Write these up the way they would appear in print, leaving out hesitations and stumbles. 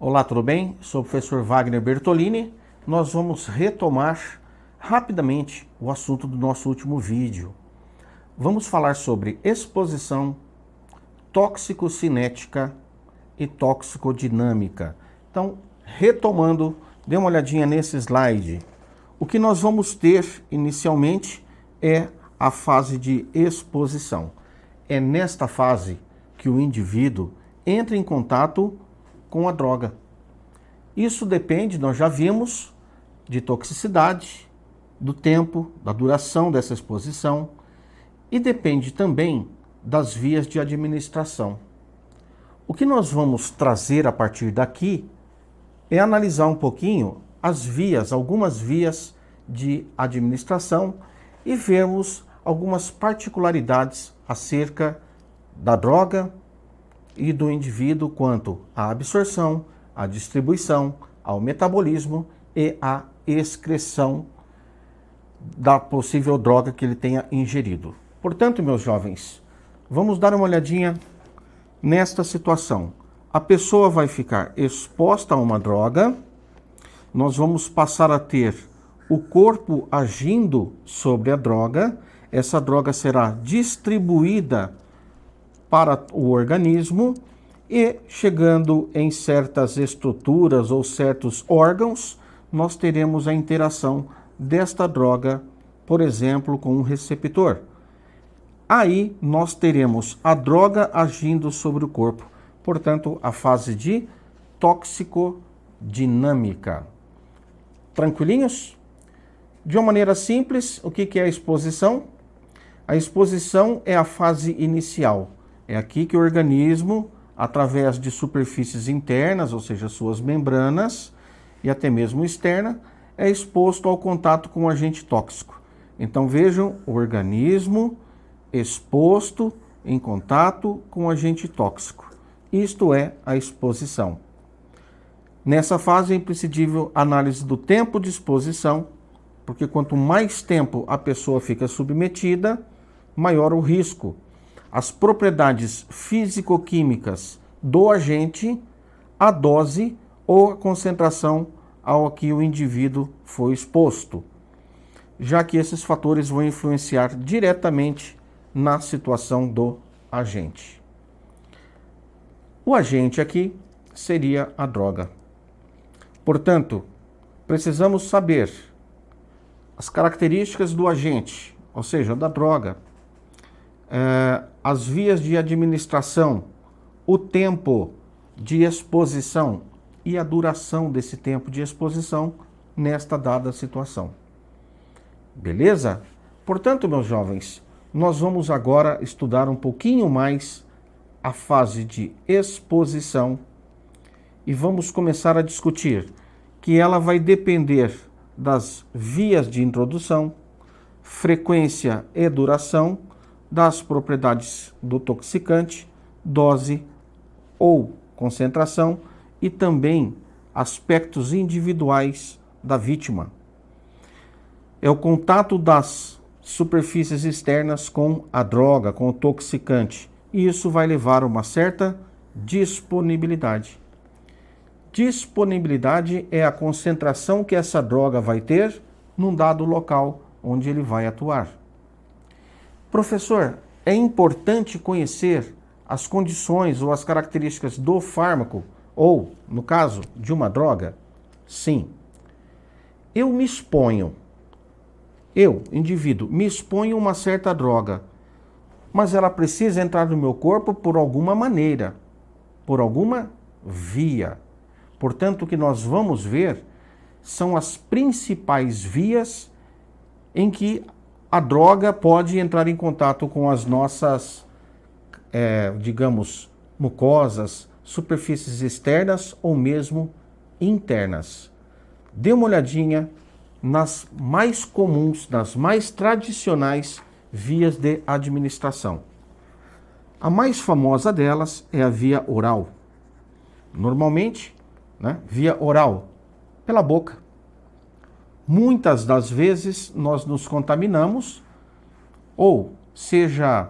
Olá, tudo bem? Sou o professor Wagner Bertolini. Nós vamos retomar rapidamente o assunto do nosso último vídeo. Vamos falar sobre exposição, toxicocinética e toxicodinâmica. Então, retomando, dê uma olhadinha nesse slide. O que nós vamos ter inicialmente é a fase de exposição. É nesta fase que o indivíduo entra em contato com a droga. Isso depende, nós já vimos, de toxicidade, do tempo, da duração dessa exposição e depende também das vias de administração. O que nós vamos trazer a partir daqui é analisar um pouquinho as vias, algumas vias de administração e vermos algumas particularidades acerca da droga e do indivíduo quanto à absorção, à distribuição, ao metabolismo e à excreção da possível droga que ele tenha ingerido. Portanto, meus jovens, vamos dar uma olhadinha nesta situação. A pessoa vai ficar exposta a uma droga, nós vamos passar a ter o corpo agindo sobre a droga, essa droga será distribuída para o organismo e chegando em certas estruturas ou certos órgãos, nós teremos a interação desta droga, por exemplo, com um receptor. Aí nós teremos a droga agindo sobre o corpo, portanto, a fase de toxicodinâmica. Tranquilinhos? De uma maneira simples, o que é a exposição? A exposição é a fase inicial. É aqui que o organismo, através de superfícies internas, ou seja, suas membranas, e até mesmo externa, é exposto ao contato com um agente tóxico. Então vejam, o organismo exposto em contato com um agente tóxico. Isto é a exposição. Nessa fase é imprescindível análise do tempo de exposição, porque quanto mais tempo a pessoa fica submetida, maior o risco. As propriedades físico-químicas do agente, a dose ou a concentração ao que o indivíduo foi exposto, já que esses fatores vão influenciar diretamente na situação do agente. O agente aqui seria a droga. Portanto, precisamos saber as características do agente, ou seja, da droga, as vias de administração, o tempo de exposição e a duração desse tempo de exposição nesta dada situação. Beleza? Portanto, meus jovens, nós vamos agora estudar um pouquinho mais a fase de exposição e vamos começar a discutir que ela vai depender das vias de introdução, frequência e duração, das propriedades do toxicante, dose ou concentração e também aspectos individuais da vítima. É o contato das superfícies externas com a droga, com o toxicante, e isso vai levar a uma certa disponibilidade. Disponibilidade é a concentração que essa droga vai ter num dado local onde ele vai atuar. Professor, é importante conhecer as condições ou as características do fármaco ou, no caso, de uma droga? Sim. Eu, indivíduo, me exponho a uma certa droga, mas ela precisa entrar no meu corpo por alguma maneira, por alguma via. Portanto, o que nós vamos ver são as principais vias em que a droga pode entrar em contato com as nossas, digamos, mucosas, superfícies externas ou mesmo internas. Dê uma olhadinha nas mais comuns, nas mais tradicionais vias de administração. A mais famosa delas é a via oral. Normalmente, via oral, pela boca. Muitas das vezes nós nos contaminamos, ou seja,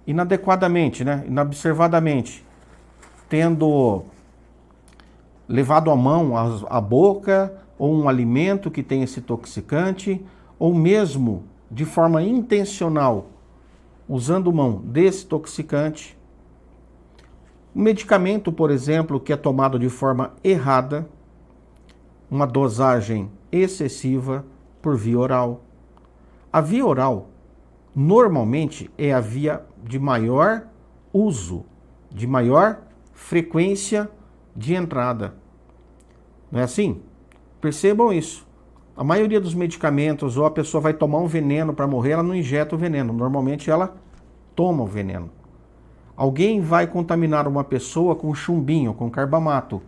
inadequadamente, inobservadamente, tendo levado à mão, à boca, ou um alimento que tem esse toxicante, ou mesmo de forma intencional, usando mão desse toxicante. Um medicamento, por exemplo, que é tomado de forma errada, uma dosagem excessiva por via oral. A via oral, normalmente, é a via de maior uso, de maior frequência de entrada. Não é assim? Percebam isso. A maioria dos medicamentos, ou a pessoa vai tomar um veneno para morrer, ela não injeta o veneno. Normalmente ela toma o veneno. Alguém vai contaminar uma pessoa com chumbinho, com carbamato.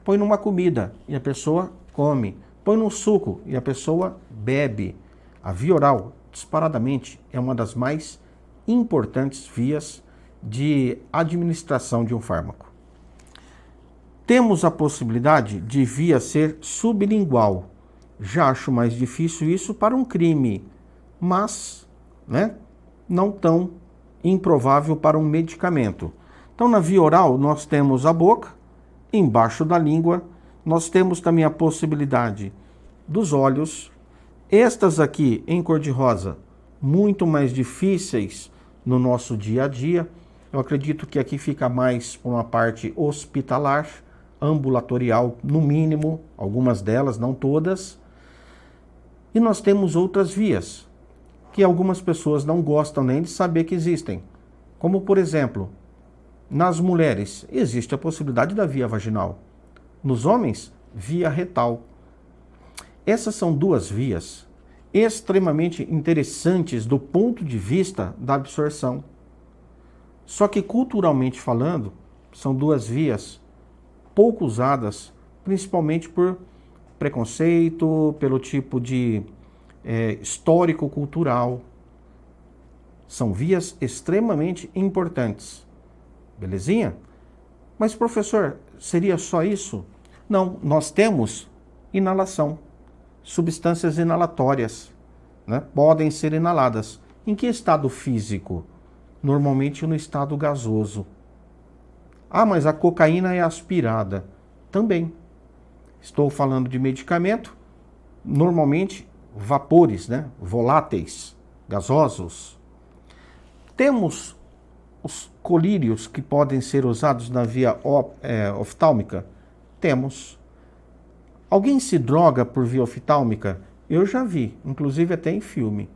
Põe numa comida e a pessoa come. Põe num suco e a pessoa bebe. A via oral, disparadamente, é uma das mais importantes vias de administração de um fármaco. Temos a possibilidade de via ser sublingual. Já acho mais difícil isso para um crime, mas não tão improvável para um medicamento. Então, na via oral, nós temos a boca, embaixo da língua, nós temos também a possibilidade dos olhos. Estas aqui, em cor-de-rosa, muito mais difíceis no nosso dia a dia. Eu acredito que aqui fica mais por uma parte hospitalar, ambulatorial, no mínimo, algumas delas, não todas. E nós temos outras vias, que algumas pessoas não gostam nem de saber que existem. Como, por exemplo, nas mulheres, existe a possibilidade da via vaginal. Nos homens, via retal. Essas são duas vias extremamente interessantes do ponto de vista da absorção. Só que, culturalmente falando, são duas vias pouco usadas, principalmente por preconceito, pelo tipo de histórico-cultural. São vias extremamente importantes. Belezinha? Mas, professor, seria só isso? Não, nós temos inalação. Substâncias inalatórias, podem ser inaladas. Em que estado físico? Normalmente no estado gasoso. Ah, mas a cocaína é aspirada. Também. Estou falando de medicamento, normalmente vapores, voláteis, gasosos. Temos os colírios que podem ser usados na via oftálmica? Temos. Alguém se droga por via oftálmica? Eu já vi, inclusive até em filme.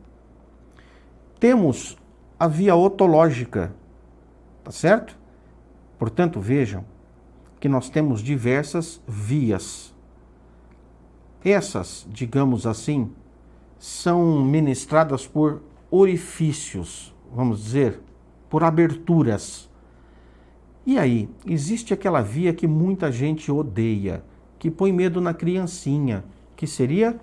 Temos a via otológica, tá certo? Portanto, vejam que nós temos diversas vias. Essas, digamos assim, são ministradas por orifícios, vamos dizer, por aberturas. E aí, existe aquela via que muita gente odeia, que põe medo na criancinha, que seria?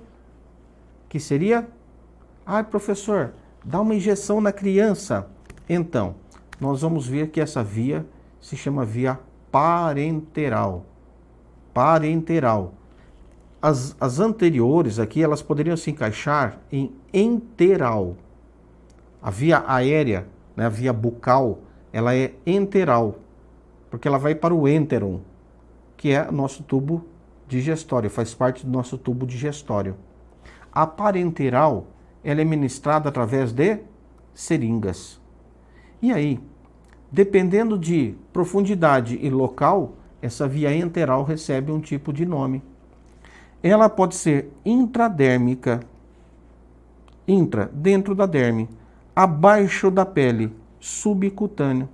Ai, professor, dá uma injeção na criança. Então, nós vamos ver que essa via se chama via parenteral. Parenteral. As anteriores aqui, elas poderiam se encaixar em enteral. A via aérea, a via bucal, ela é enteral, porque ela vai para o enteron, que é nosso tubo digestório, faz parte do nosso tubo digestório. A parenteral, ela é ministrada através de seringas. E aí, dependendo de profundidade e local, essa via enteral recebe um tipo de nome. Ela pode ser intradérmica, dentro da derme, abaixo da pele, subcutâneo.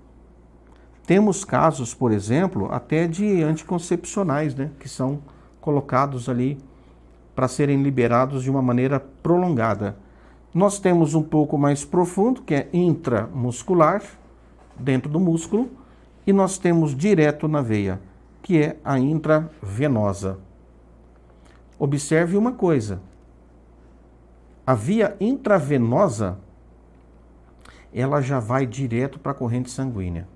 Temos casos, por exemplo, até de anticoncepcionais, que são colocados ali para serem liberados de uma maneira prolongada. Nós temos um pouco mais profundo, que é intramuscular, dentro do músculo, e nós temos direto na veia, que é a intravenosa. Observe uma coisa, a via intravenosa, ela já vai direto para a corrente sanguínea.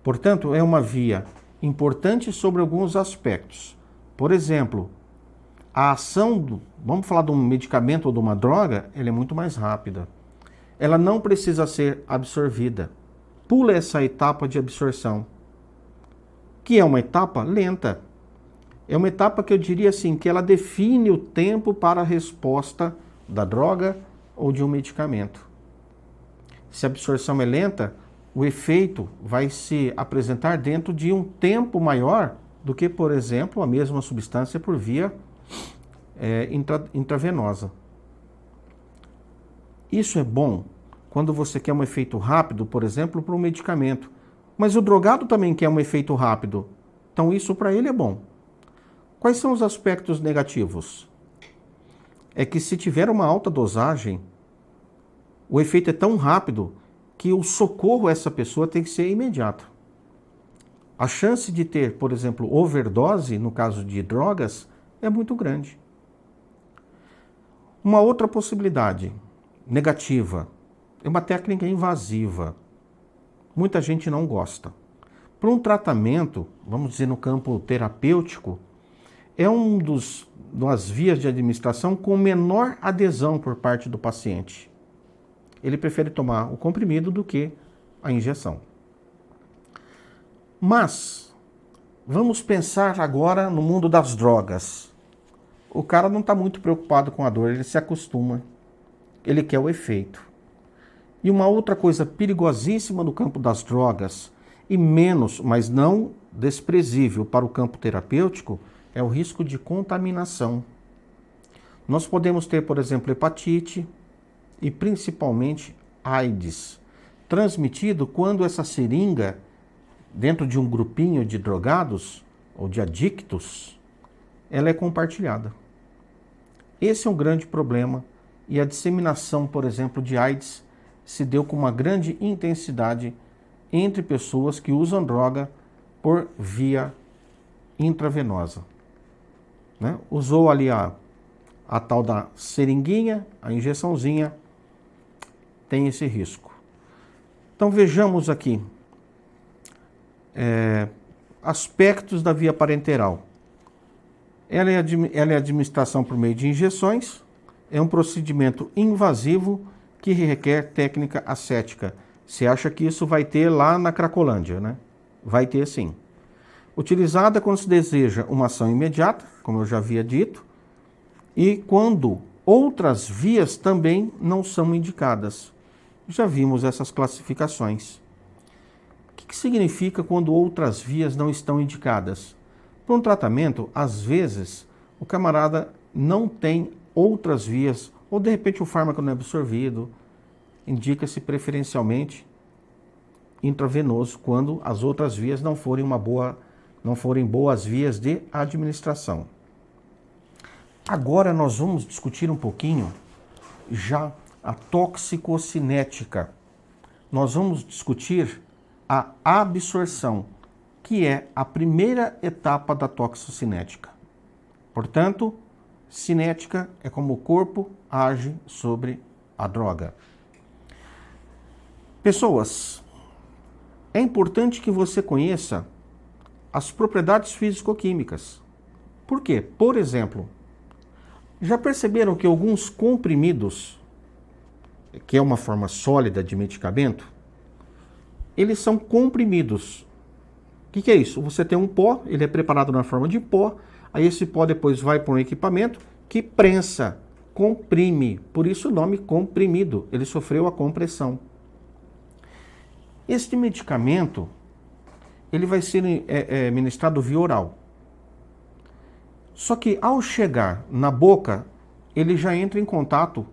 Portanto, é uma via importante sobre alguns aspectos. Por exemplo, a ação, vamos falar de um medicamento ou de uma droga, ela é muito mais rápida. Ela não precisa ser absorvida. Pula essa etapa de absorção, que é uma etapa lenta. É uma etapa que eu diria assim, que ela define o tempo para a resposta da droga ou de um medicamento. Se a absorção é lenta, o efeito vai se apresentar dentro de um tempo maior do que, por exemplo, a mesma substância por via intravenosa. Isso é bom quando você quer um efeito rápido, por exemplo, para um medicamento. Mas o drogado também quer um efeito rápido. Então isso para ele é bom. Quais são os aspectos negativos? É que se tiver uma alta dosagem, o efeito é tão rápido que o socorro a essa pessoa tem que ser imediato. A chance de ter, por exemplo, overdose, no caso de drogas, é muito grande. Uma outra possibilidade negativa é uma técnica invasiva. Muita gente não gosta. Para um tratamento, vamos dizer no campo terapêutico, é das vias de administração com menor adesão por parte do paciente. Ele prefere tomar o comprimido do que a injeção. Mas, vamos pensar agora no mundo das drogas. O cara não está muito preocupado com a dor, ele se acostuma. Ele quer o efeito. E uma outra coisa perigosíssima no campo das drogas, e menos, mas não desprezível para o campo terapêutico, é o risco de contaminação. Nós podemos ter, por exemplo, hepatite e principalmente AIDS, transmitido quando essa seringa, dentro de um grupinho de drogados ou de adictos, ela é compartilhada. Esse é um grande problema e a disseminação, por exemplo, de AIDS se deu com uma grande intensidade entre pessoas que usam droga por via intravenosa. Né? Usou ali a tal da seringuinha, a injeçãozinha, tem esse risco. Então vejamos aqui aspectos da via parenteral. Ela é administração por meio de injeções, é um procedimento invasivo que requer técnica ascética. Você acha que isso vai ter lá na Cracolândia, né? Vai ter sim. Utilizada quando se deseja uma ação imediata, como eu já havia dito, e quando outras vias também não são indicadas. Já vimos essas classificações. O que significa quando outras vias não estão indicadas? Para um tratamento, às vezes, o camarada não tem outras vias, ou de repente o fármaco não é absorvido, indica-se preferencialmente intravenoso quando as outras vias não forem boas vias de administração. Agora nós vamos discutir um pouquinho já a toxicocinética. Nós vamos discutir a absorção, que é a primeira etapa da toxicinética. Portanto, cinética é como o corpo age sobre a droga. Pessoas, é importante que você conheça as propriedades físico-químicas. Por quê? Por exemplo, já perceberam que alguns comprimidos, que é uma forma sólida de medicamento, eles são comprimidos. O que é isso? Você tem um pó, ele é preparado na forma de pó, aí esse pó depois vai para um equipamento que prensa, comprime, por isso o nome comprimido, ele sofreu a compressão. Este medicamento, ele vai ser ministrado via oral. Só que ao chegar na boca, ele já entra em contato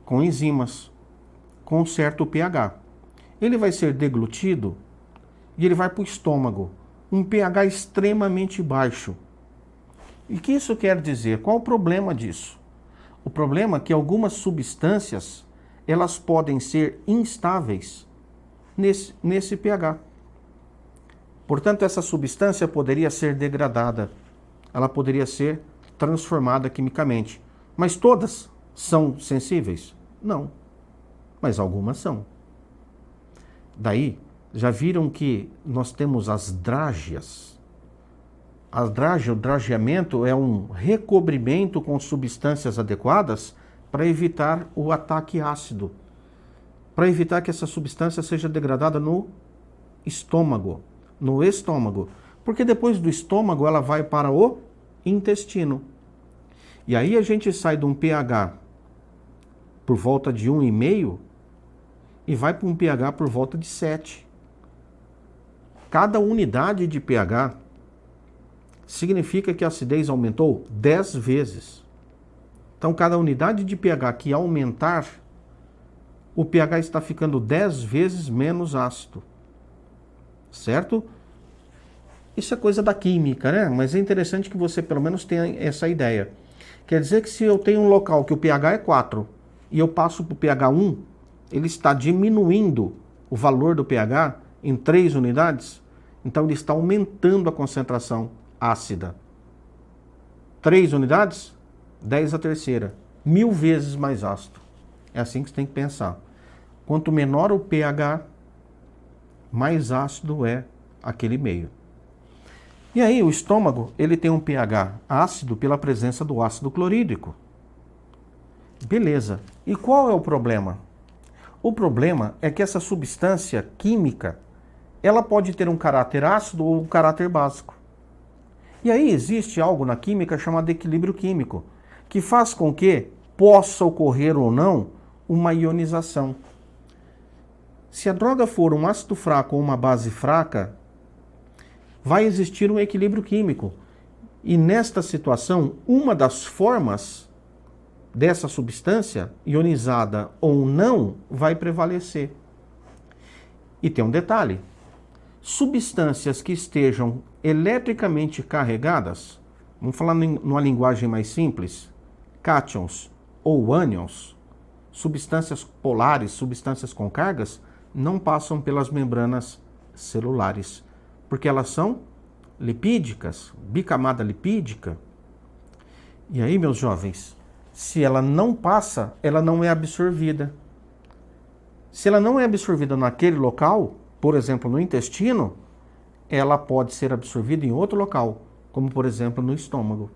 com enzimas, com um certo pH. Ele vai ser deglutido e ele vai para o estômago, um pH extremamente baixo. E o que isso quer dizer? Qual o problema disso? O problema é que algumas substâncias, elas podem ser instáveis nesse pH. Portanto, essa substância poderia ser degradada, ela poderia ser transformada quimicamente. Mas todas são sensíveis? Não. Mas algumas são. Daí, já viram que nós temos as drágeas. A drágea, o drageamento é um recobrimento com substâncias adequadas para evitar o ataque ácido, para evitar que essa substância seja degradada no estômago. Porque depois do estômago ela vai para o intestino. E aí a gente sai de um pH por volta de 1,5 e vai para um pH por volta de 7. Cada unidade de pH significa que a acidez aumentou 10 vezes. Então, cada unidade de pH que aumentar, o pH está ficando 10 vezes menos ácido. Certo? Isso é coisa da química, né? Mas é interessante que você pelo menos tenha essa ideia. Quer dizer que se eu tenho um local que o pH é 4 e eu passo para o pH 1, ele está diminuindo o valor do pH em 3 unidades, então ele está aumentando a concentração ácida. 3 unidades, 10 a terceira, 1000 vezes mais ácido. É assim que você tem que pensar. Quanto menor o pH, mais ácido é aquele meio. E aí o estômago, ele tem um pH ácido pela presença do ácido clorídrico. Beleza. E qual é o problema? O problema é que essa substância química, ela pode ter um caráter ácido ou um caráter básico. E aí existe algo na química chamado equilíbrio químico, que faz com que possa ocorrer ou não uma ionização. Se a droga for um ácido fraco ou uma base fraca, vai existir um equilíbrio químico. E nesta situação, uma das formas dessa substância, ionizada ou não, vai prevalecer. E tem um detalhe: substâncias que estejam eletricamente carregadas, vamos falar numa linguagem mais simples, cátions ou ânions, substâncias polares, substâncias com cargas, não passam pelas membranas celulares, porque elas são lipídicas, bicamada lipídica. E aí, meus jovens, se ela não passa, ela não é absorvida. Se ela não é absorvida naquele local, por exemplo, no intestino, ela pode ser absorvida em outro local, como por exemplo no estômago.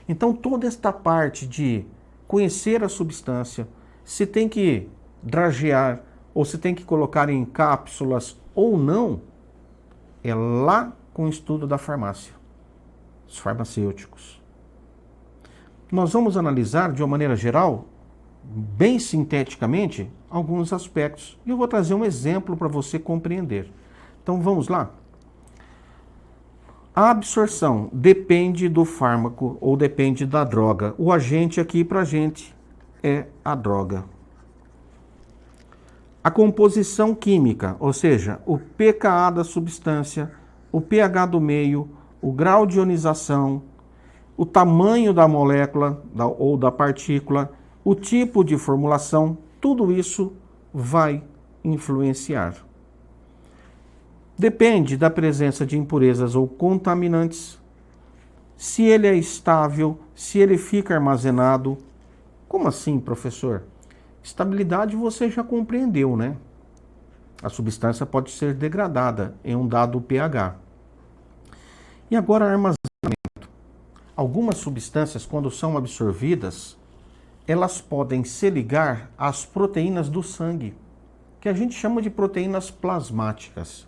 Então toda esta parte de conhecer a substância, se tem que dragear ou se tem que colocar em cápsulas ou não, é lá com o estudo da farmácia, os farmacêuticos. Nós vamos analisar de uma maneira geral, bem sinteticamente, alguns aspectos. E eu vou trazer um exemplo para você compreender. Então vamos lá? A absorção depende do fármaco ou depende da droga. O agente aqui para a gente é a droga. A composição química, ou seja, o pKa da substância, o pH do meio, o grau de ionização, o tamanho da molécula ou da partícula, o tipo de formulação, tudo isso vai influenciar. Depende da presença de impurezas ou contaminantes, se ele é estável, se ele fica armazenado. Como assim, professor? Estabilidade você já compreendeu, né? A substância pode ser degradada em um dado pH. E agora armazenamento. Algumas substâncias, quando são absorvidas, elas podem se ligar às proteínas do sangue, que a gente chama de proteínas plasmáticas.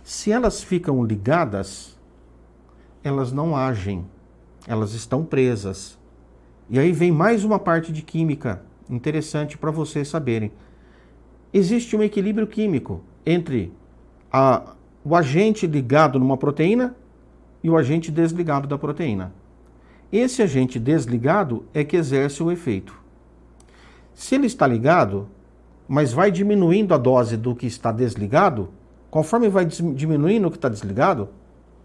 Se elas ficam ligadas, elas não agem, elas estão presas. E aí vem mais uma parte de química interessante para vocês saberem. Existe um equilíbrio químico entre o agente ligado numa proteína e o agente desligado da proteína. Esse agente desligado é que exerce o efeito. Se ele está ligado, mas vai diminuindo a dose do que está desligado, conforme vai diminuindo o que está desligado,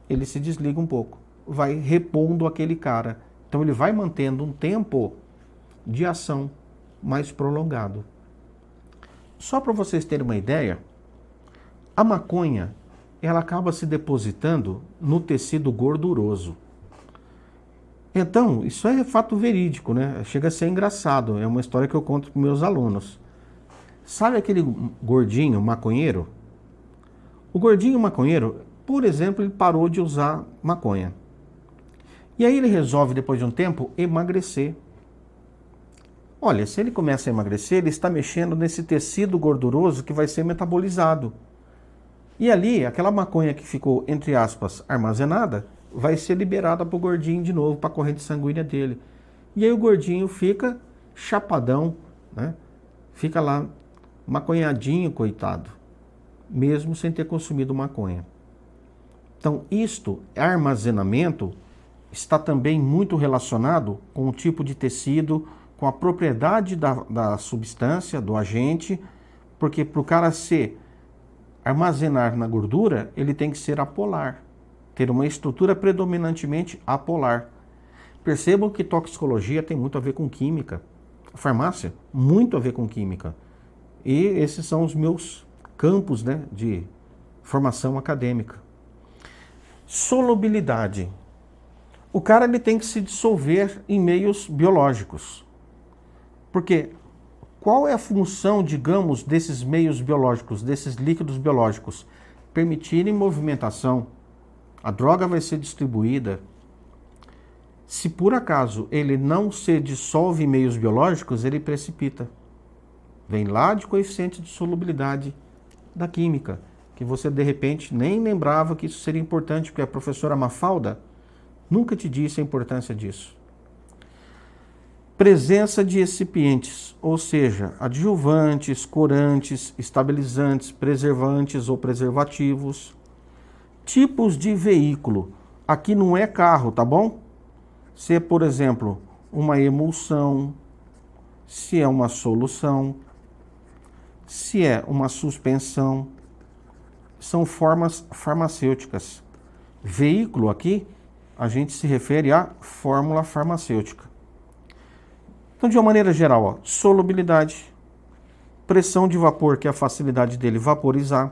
ele se desliga um pouco, vai repondo aquele cara. Então ele vai mantendo um tempo de ação mais prolongado. Só para vocês terem uma ideia, a maconha, ela acaba se depositando no tecido gorduroso. Então, isso é fato verídico, né? Chega a ser engraçado, é uma história que eu conto para meus alunos. Sabe aquele gordinho maconheiro? O gordinho maconheiro, por exemplo, ele parou de usar maconha. E aí ele resolve, depois de um tempo, emagrecer. Olha, se ele começa a emagrecer, ele está mexendo nesse tecido gorduroso que vai ser metabolizado. E ali, aquela maconha que ficou, entre aspas, armazenada, vai ser liberada para o gordinho de novo, para a corrente sanguínea dele. E aí o gordinho fica chapadão, né? Fica lá maconhadinho, coitado, mesmo sem ter consumido maconha. Então, armazenamento, está também muito relacionado com o tipo de tecido, com a propriedade da substância, do agente, porque para o cara armazenar na gordura, ele tem que ser apolar, ter uma estrutura predominantemente apolar. Percebam que toxicologia tem muito a ver com química. A farmácia, muito a ver com química. E esses são os meus campos, né, de formação acadêmica. Solubilidade. O cara ele tem que se dissolver em meios biológicos. Porque qual é a função, digamos, desses meios biológicos, desses líquidos biológicos? Permitirem movimentação. A droga vai ser distribuída. Se por acaso ele não se dissolve em meios biológicos, ele precipita. Vem lá de coeficiente de solubilidade da química, que você de repente nem lembrava que isso seria importante, porque a professora Mafalda nunca te disse a importância disso. Presença de excipientes, ou seja, adjuvantes, corantes, estabilizantes, preservantes ou preservativos. Tipos de veículo. Aqui não é carro, tá bom? Se é, por exemplo, uma emulsão, se é uma solução, se é uma suspensão, são formas farmacêuticas. Veículo aqui, a gente se refere à fórmula farmacêutica. Então, de uma maneira geral, ó, solubilidade, pressão de vapor, que é a facilidade dele vaporizar,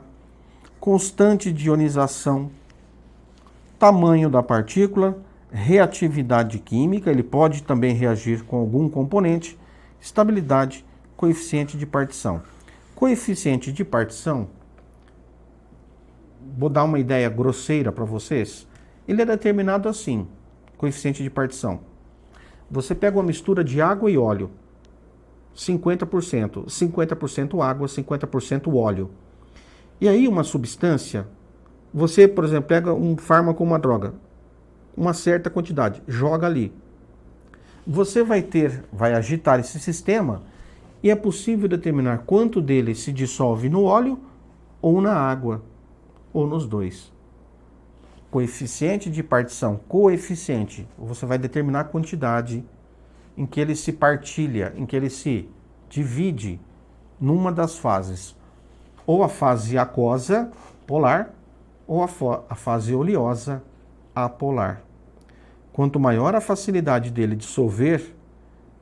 constante de ionização, tamanho da partícula, reatividade química, ele pode também reagir com algum componente, estabilidade, coeficiente de partição. Coeficiente de partição, vou dar uma ideia grosseira para vocês, ele é determinado assim, coeficiente de partição. Você pega uma mistura de água e óleo, 50%, 50% água, 50% óleo. E aí uma substância, você, por exemplo, pega um fármaco ou uma droga, uma certa quantidade, joga ali. Você vai agitar esse sistema e é possível determinar quanto dele se dissolve no óleo ou na água, ou nos dois. Coeficiente de partição, coeficiente, você vai determinar a quantidade em que ele se partilha, em que ele se divide numa das fases, ou a fase aquosa, polar, ou a fase oleosa, apolar. Quanto maior a facilidade dele dissolver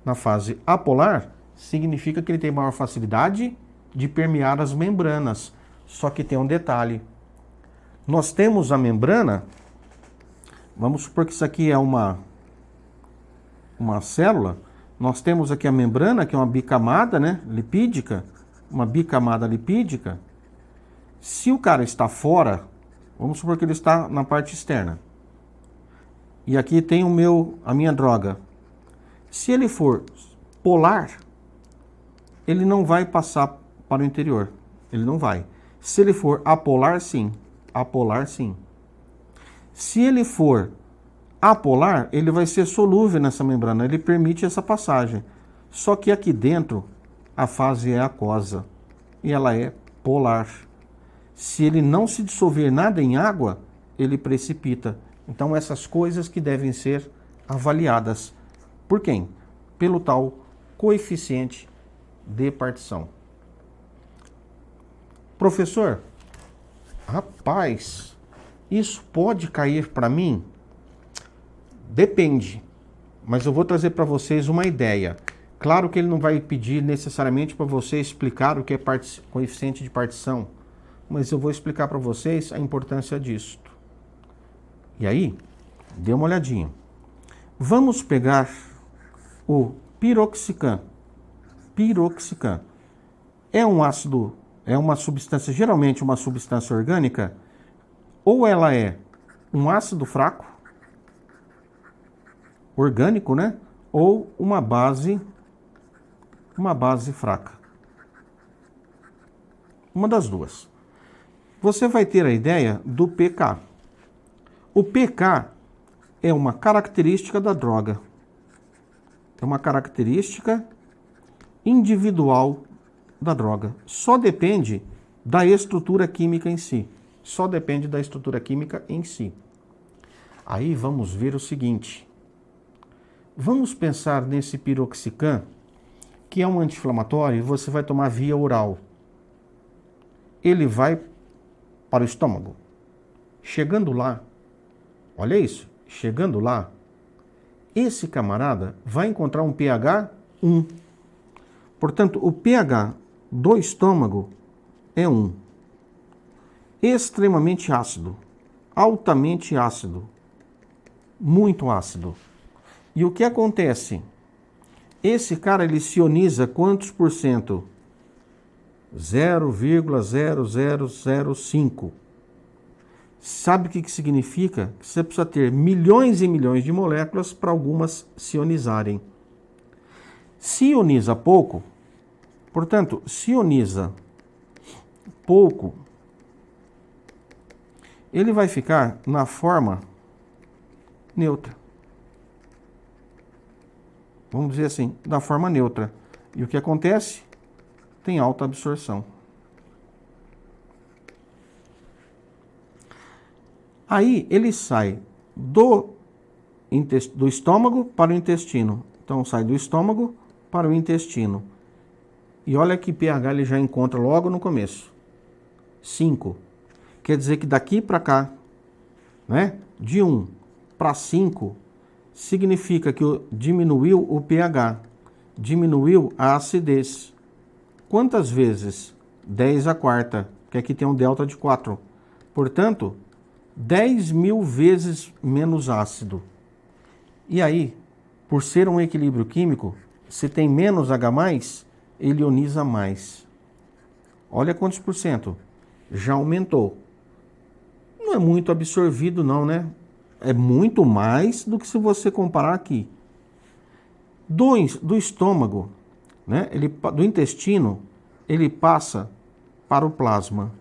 na fase apolar, significa que ele tem maior facilidade de permear as membranas. Só que tem um detalhe. Nós temos a membrana, vamos supor que isso aqui é uma célula, nós temos aqui a membrana, que é uma bicamada, né, lipídica, uma bicamada lipídica. Se o cara está fora, vamos supor que ele está na parte externa, e aqui tem a minha droga. Se ele for polar, ele não vai passar para o interior, ele não vai. Se ele for apolar, sim. Apolar, sim. Se ele for apolar, ele vai ser solúvel nessa membrana, ele permite essa passagem. Só que aqui dentro, a fase é aquosa e ela é polar. Se ele não se dissolver nada em água, ele precipita. Então, essas coisas que devem ser avaliadas. Por quem? Pelo tal coeficiente de partição. Professor, rapaz, isso pode cair para mim? Depende, mas eu vou trazer para vocês uma ideia. Claro que ele não vai pedir necessariamente para você explicar o que é coeficiente de partição, mas eu vou explicar para vocês a importância disso. E aí, dê uma olhadinha. Vamos pegar o piroxicam. Piroxicam é um ácido, é uma substância, geralmente uma substância orgânica, ou ela é um ácido fraco, orgânico, né? Ou uma base fraca. Uma das duas. Você vai ter a ideia do pK. O pK é uma característica da droga. É uma característica individual da droga. Só depende da estrutura química em si. Só depende da estrutura química em si. Aí vamos ver o seguinte. Vamos pensar nesse piroxicam, que é um anti-inflamatório e você vai tomar via oral. Ele vai para o estômago. Chegando lá, olha isso, chegando lá, esse camarada vai encontrar um pH 1. Portanto, o pH do estômago é 1. Extremamente ácido, altamente ácido, muito ácido. E o que acontece? Esse cara, ele se ioniza quantos por cento? 0,0005. Sabe o que significa? Que você precisa ter milhões e milhões de moléculas para algumas se ionizarem. Se ioniza pouco, portanto, se ioniza pouco, ele vai ficar na forma neutra. Vamos dizer assim, da forma neutra. E o que acontece? Tem alta absorção. Aí ele sai do estômago para o intestino. Então sai do estômago para o intestino. E olha que pH ele já encontra logo no começo. 5. Quer dizer que daqui para cá, né, de 1 para 5, significa que diminuiu o pH, diminuiu a acidez. Quantas vezes? 10 à quarta, que aqui tem um delta de 4. Portanto, 10.000 vezes menos ácido. E aí, por ser um equilíbrio químico, se tem menos H+, ele ioniza mais. Olha quantos por cento. Já aumentou. Não é muito absorvido não, né? É muito mais do que se você comparar aqui. Do estômago, né? Do intestino, ele passa para o plasma.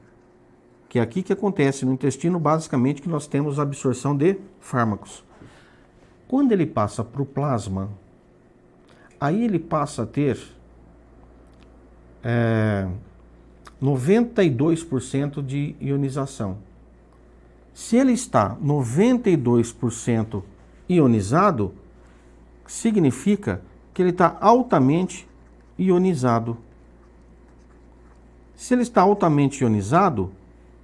Que é aqui que acontece, no intestino, basicamente, que nós temos a absorção de fármacos. Quando ele passa para o plasma, aí ele passa a ter 92% de ionização. Se ele está 92% ionizado, significa que ele está altamente ionizado. Se ele está altamente ionizado,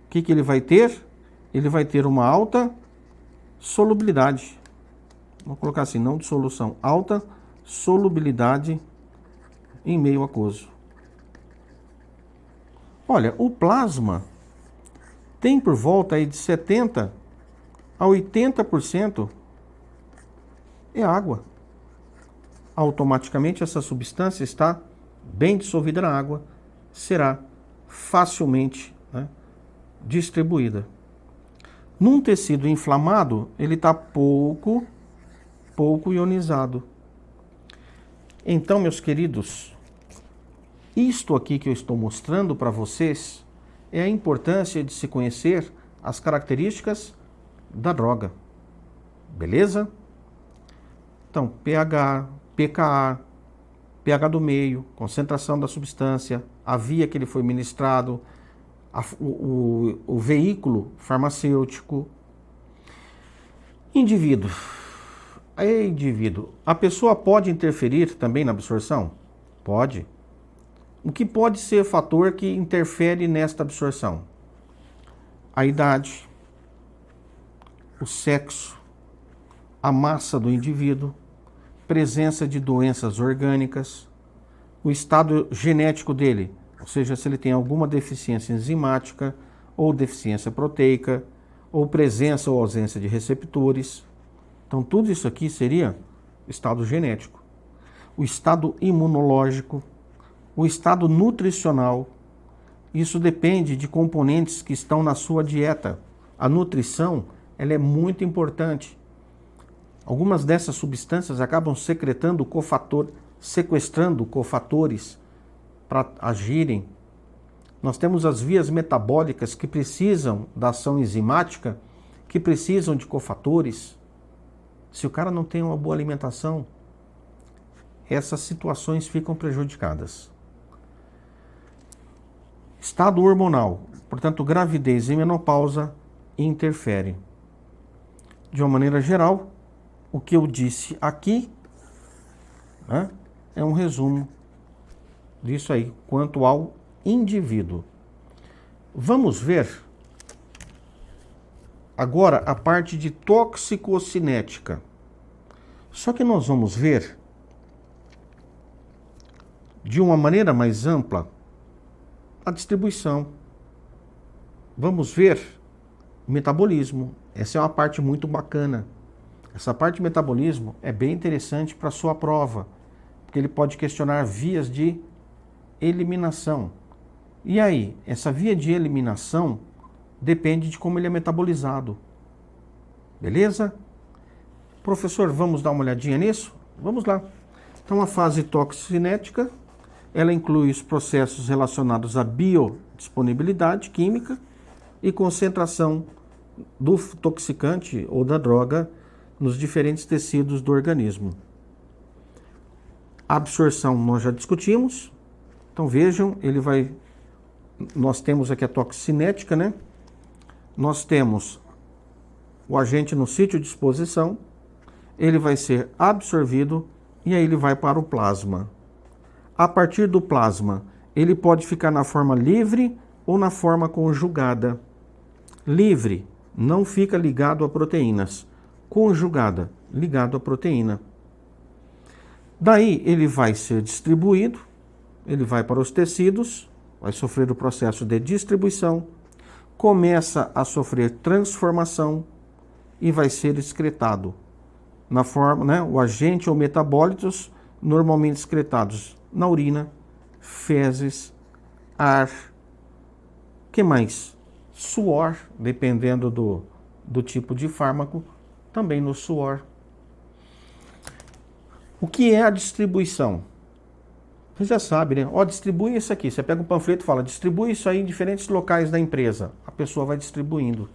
o que ele vai ter? Ele vai ter uma alta solubilidade. Vou colocar assim, não de solução, alta solubilidade em meio aquoso. Olha, o plasma tem por volta aí de 70% a 80% é água. Automaticamente essa substância está bem dissolvida na água, será facilmente, né, distribuída. Num tecido inflamado, ele está pouco ionizado. Então, meus queridos, isto aqui que eu estou mostrando para vocês é a importância de se conhecer as características da droga. Beleza? Então, pH, pKa, pH do meio, concentração da substância, a via que ele foi ministrado, o veículo farmacêutico. Indivíduo. A pessoa pode interferir também na absorção? Pode. O que pode ser fator que interfere nesta absorção? A idade, o sexo, a massa do indivíduo, presença de doenças orgânicas, o estado genético dele, ou seja, se ele tem alguma deficiência enzimática ou deficiência proteica, ou presença ou ausência de receptores. Então, tudo isso aqui seria estado genético. O estado imunológico, o estado nutricional, isso depende de componentes que estão na sua dieta. A nutrição, ela é muito importante. Algumas dessas substâncias acabam sequestrando cofatores para agirem. Nós temos as vias metabólicas que precisam da ação enzimática, que precisam de cofatores. Se o cara não tem uma boa alimentação, essas situações ficam prejudicadas. Estado hormonal, portanto, gravidez e menopausa interferem. De uma maneira geral, o que eu disse aqui, né, é um resumo disso aí, quanto ao indivíduo. Vamos ver agora a parte de toxicocinética. Só que nós vamos ver de uma maneira mais ampla a distribuição. Vamos ver o metabolismo. Essa é uma parte muito bacana. Essa parte de metabolismo é bem interessante para a sua prova, porque ele pode questionar vias de eliminação. E aí, essa via de eliminação depende de como ele é metabolizado. Beleza? Professor, vamos dar uma olhadinha nisso? Vamos lá. Então, a fase toxicinética, ela inclui os processos relacionados à biodisponibilidade química e concentração do toxicante ou da droga nos diferentes tecidos do organismo. A absorção nós já discutimos. Então vejam, nós temos aqui a toxicinética, né? Nós temos o agente no sítio de exposição, ele vai ser absorvido e aí ele vai para o plasma. A partir do plasma, ele pode ficar na forma livre ou na forma conjugada. Livre, não fica ligado a proteínas. Conjugada, ligado à proteína. Daí ele vai ser distribuído, ele vai para os tecidos, vai sofrer o processo de distribuição, começa a sofrer transformação e vai ser excretado. Na forma, né, o agente ou metabólitos normalmente excretados na urina, fezes, ar, que mais? Suor, dependendo do tipo de fármaco, também no suor. O que é a distribuição? Você já sabe, né? Distribui isso aqui. Você pega um panfleto e fala, distribui isso aí em diferentes locais da empresa. A pessoa vai distribuindo.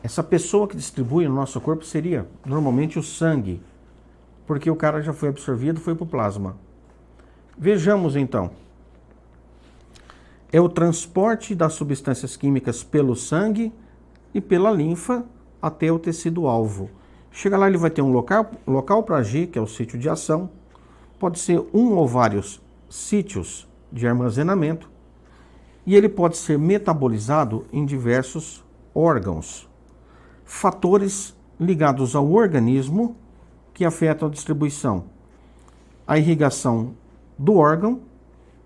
Essa pessoa que distribui no nosso corpo seria normalmente o sangue, porque o cara já foi absorvido, foi para o plasma. Vejamos então. É o transporte das substâncias químicas pelo sangue e pela linfa até o tecido-alvo. Chega lá, ele vai ter um local para agir, que é o sítio de ação. Pode ser um ou vários sítios de armazenamento. E ele pode ser metabolizado em diversos órgãos. Fatores ligados ao organismo que afetam a distribuição. A irrigação do órgão,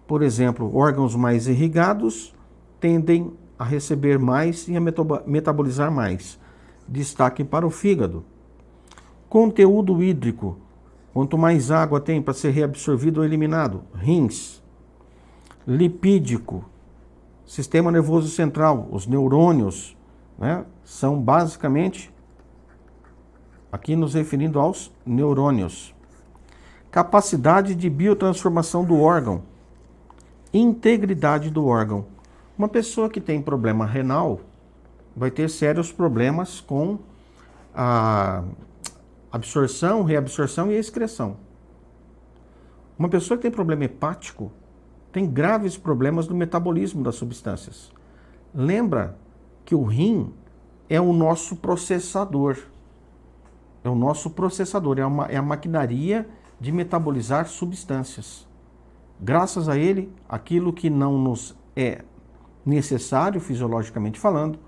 por exemplo, órgãos mais irrigados tendem a receber mais e a metabolizar mais. Destaque para o fígado. Conteúdo hídrico. Quanto mais água tem para ser reabsorvido ou eliminado. Rins. Lipídico. Sistema nervoso central. Os neurônios, né, são basicamente, aqui nos referindo aos neurônios. Capacidade de biotransformação do órgão. Integridade do órgão. Uma pessoa que tem problema renal vai ter sérios problemas com a absorção, reabsorção e a excreção. Uma pessoa que tem problema hepático tem graves problemas no metabolismo das substâncias. Lembra que o rim é o nosso processador. É o nosso processador, é a maquinaria de metabolizar substâncias. Graças a ele, aquilo que não nos é necessário, fisiologicamente falando,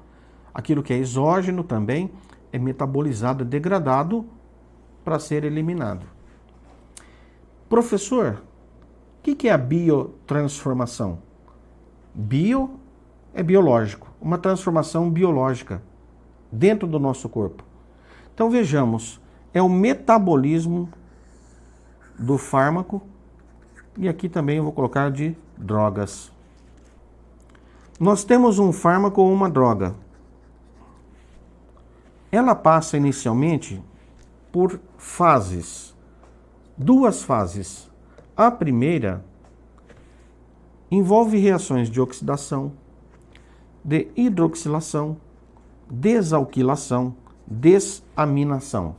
aquilo que é exógeno também, é metabolizado, degradado para ser eliminado. Professor, o que é a biotransformação? Bio é biológico, uma transformação biológica dentro do nosso corpo. Então vejamos, é o metabolismo do fármaco e aqui também eu vou colocar de drogas. Nós temos um fármaco ou uma droga. Ela passa inicialmente por fases, 2 fases. A primeira envolve reações de oxidação, de hidroxilação, desalquilação, desaminação.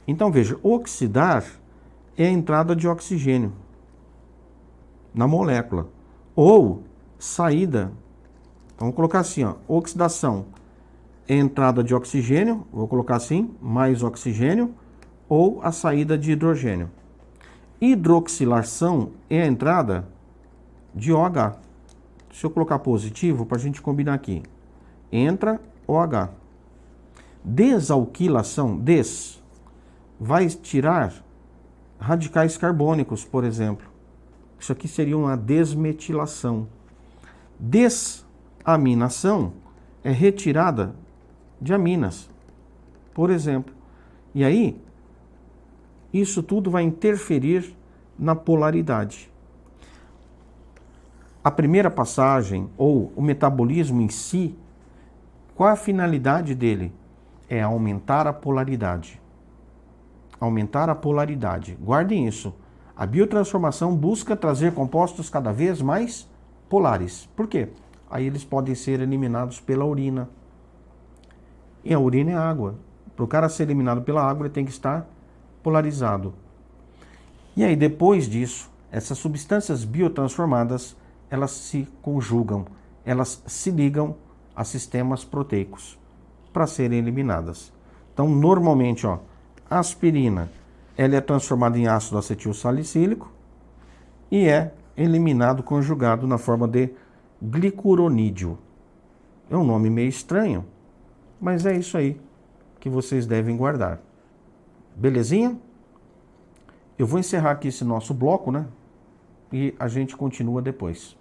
Então veja, oxidar é a entrada de oxigênio na molécula, ou saída. Então, vamos colocar assim, ó, oxidação é a entrada de oxigênio, vou colocar assim, mais oxigênio, ou a saída de hidrogênio. Hidroxilação é a entrada de OH. Se eu colocar positivo, para a gente combinar aqui, entra OH. Desalquilação, vai tirar radicais carbônicos, por exemplo. Isso aqui seria uma desmetilação. Desaminação é retirada de aminas, por exemplo. E aí, isso tudo vai interferir na polaridade. A primeira passagem, ou o metabolismo em si, qual é a finalidade dele? É aumentar a polaridade. Aumentar a polaridade. Guardem isso. A biotransformação busca trazer compostos cada vez mais polares. Por quê? Aí eles podem ser eliminados pela urina. E a urina é água. Para o cara ser eliminado pela água, ele tem que estar polarizado. E aí, depois disso, essas substâncias biotransformadas, elas se conjugam, elas se ligam a sistemas proteicos para serem eliminadas. Então, normalmente, ó, a aspirina, ela é transformada em ácido acetil salicílico e é eliminado conjugado na forma de glicuronídeo. É um nome meio estranho, mas é isso aí que vocês devem guardar. Belezinha? Eu vou encerrar aqui esse nosso bloco, né? E a gente continua depois.